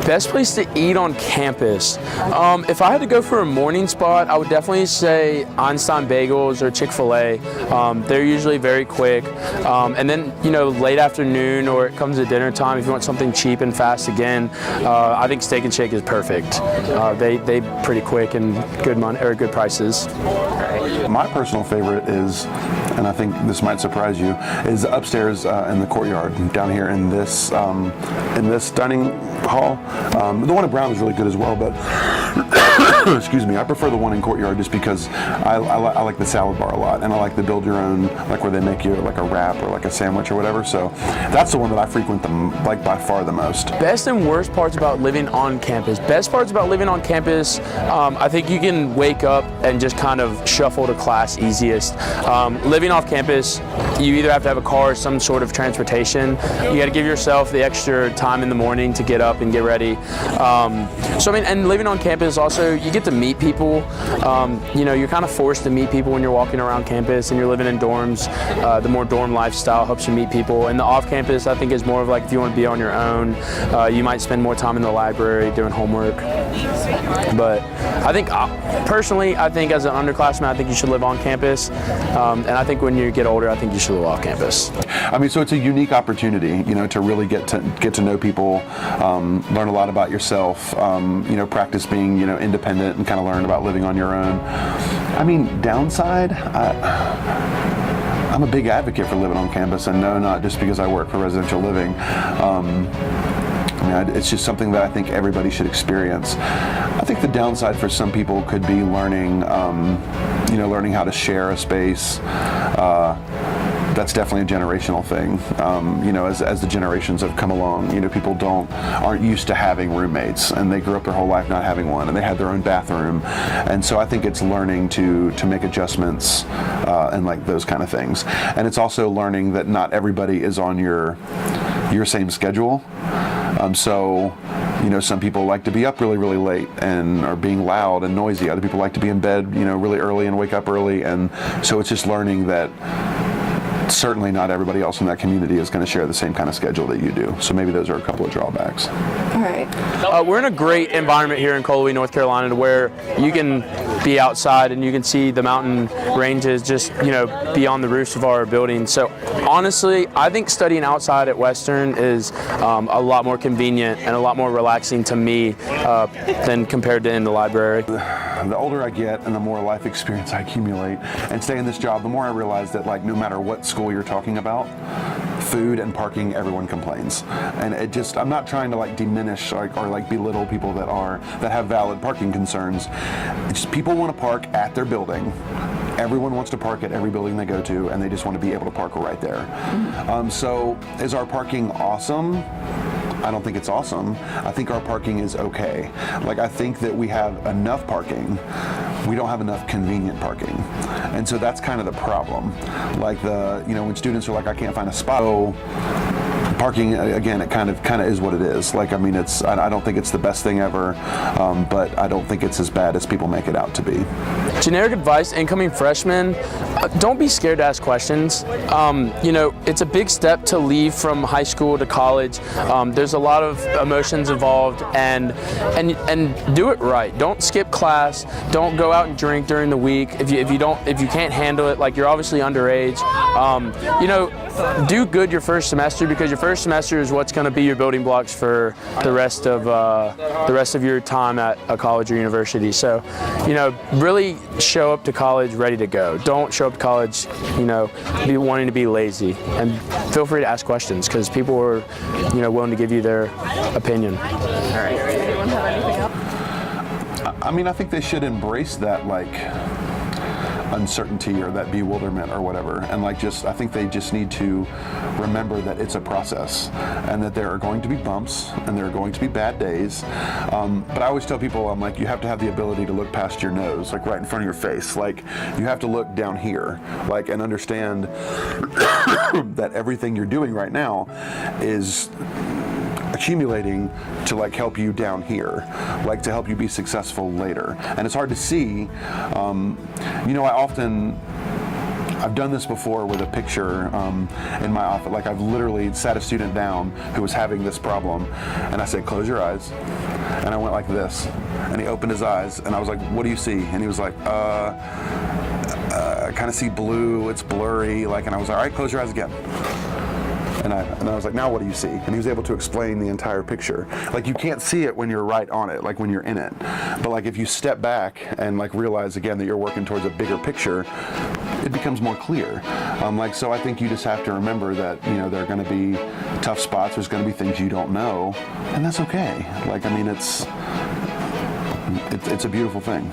Best place to eat on campus. If I had to go for a morning spot, I would definitely say Einstein Bagels or Chick-fil-A. They're usually very quick. And then, late afternoon or it comes to dinner time, if you want something cheap and fast again, I think Steak and Shake is perfect. They pretty quick and good money or good prices. My personal favorite is, and I think this might surprise you, is upstairs in the courtyard down here in this dining hall. The one at Brown is really good as well, but excuse me, I prefer the one in courtyard just because I like the salad bar a lot, and I like the build your own, like where they make you like a wrap or like a sandwich or whatever. So that's the one that I frequent by far the most. Best and worst parts about living on campus. Best parts about living on campus, I think you can wake up and just kind of shuffle to class easiest. Living off campus, you either have to have a car or some sort of transportation. You got to give yourself the extra time in the morning to get up and get ready. And living on campus also, you get to meet people. You're kind of forced to meet people when you're walking around campus and you're living in dorms. The more dorm lifestyle helps you meet people. And the off campus, I think, is more of like if you want to be on your own, you might spend more time in the library doing homework. But I think, personally, I think as an underclassman, I think you should live on campus. And I think when you get older, I think you should live off campus. I mean, so it's a unique opportunity, to really get to know people, learn a lot about yourself, practice being, independent and kind of learn about living on your own. I mean, downside, I'm a big advocate for living on campus, and no, not just because I work for residential living. It's just something that I think everybody should experience. I think the downside for some people could be learning how to share a space. That's definitely a generational thing. As the generations have come along, people aren't used to having roommates, and they grew up their whole life not having one, and they had their own bathroom. And so I think it's learning to make adjustments and like those kind of things. And it's also learning that not everybody is on your same schedule. Some people like to be up really, really late and are being loud and noisy. Other people like to be in bed, really early and wake up early. And so it's just learning that certainly not everybody else in that community is going to share the same kind of schedule that you do. So maybe those are a couple of drawbacks. All right. We're in a great environment here in Colby, North Carolina, where you can be outside and you can see the mountain ranges just, beyond the roofs of our building. So honestly, I think studying outside at Western is a lot more convenient and a lot more relaxing to me than compared to in the library. The older I get and the more life experience I accumulate and stay in this job, the more I realize that no matter what school you're talking about, food and parking, everyone complains. And I'm not trying to diminish or belittle people that have valid parking concerns. It's just people want to park at their building. Everyone wants to park at every building they go to, and they just want to be able to park right there. So is our parking awesome? I don't think it's awesome. I think our parking is okay. I think that we have enough parking. We don't have enough convenient parking. And so that's kind of the problem. When students are like, I can't find a spot. So parking, again, it kind of is what it is. I don't think it's the best thing ever, but I don't think it's as bad as people make it out to be. Generic advice, incoming freshmen, don't be scared to ask questions. It's a big step to leave from high school to college. There's a lot of emotions involved, and do it right. Don't skip class. Don't go out and drink during the week. If you can't handle it, you're obviously underage. Do good your first semester, because your first semester is what's going to be your building blocks for the rest of your time at a college or university. So, really show up to college ready to go. Don't show up to college, be wanting to be lazy. And feel free to ask questions, because people are, willing to give you their opinion. All right. Does anyone have anything else? I think they should embrace that uncertainty or that bewilderment or whatever, and I think they just need to remember that it's a process and that there are going to be bumps and there are going to be bad days, but I always tell people, you have to have the ability to look past your nose, right in front of your face. You have to look down here, and understand that everything you're doing right now is accumulating to help you down here, to help you be successful later. And it's hard to see. I've done this before with a picture in my office. Like I've literally sat a student down who was having this problem, and I said, close your eyes. And I went like this, and he opened his eyes, and I was like, what do you see? And he was like, I kind of see blue, it's blurry, like, and I was like, all right, close your eyes again. And I was like, now what do you see? And he was able to explain the entire picture. Like, you can't see it when you're right on it, like when you're in it. But like if you step back and like realize again that you're working towards a bigger picture, it becomes more clear. So I think you just have to remember that, you know, there are going to be tough spots, there's going to be things you don't know, and that's okay. Like, I mean, it's a beautiful thing.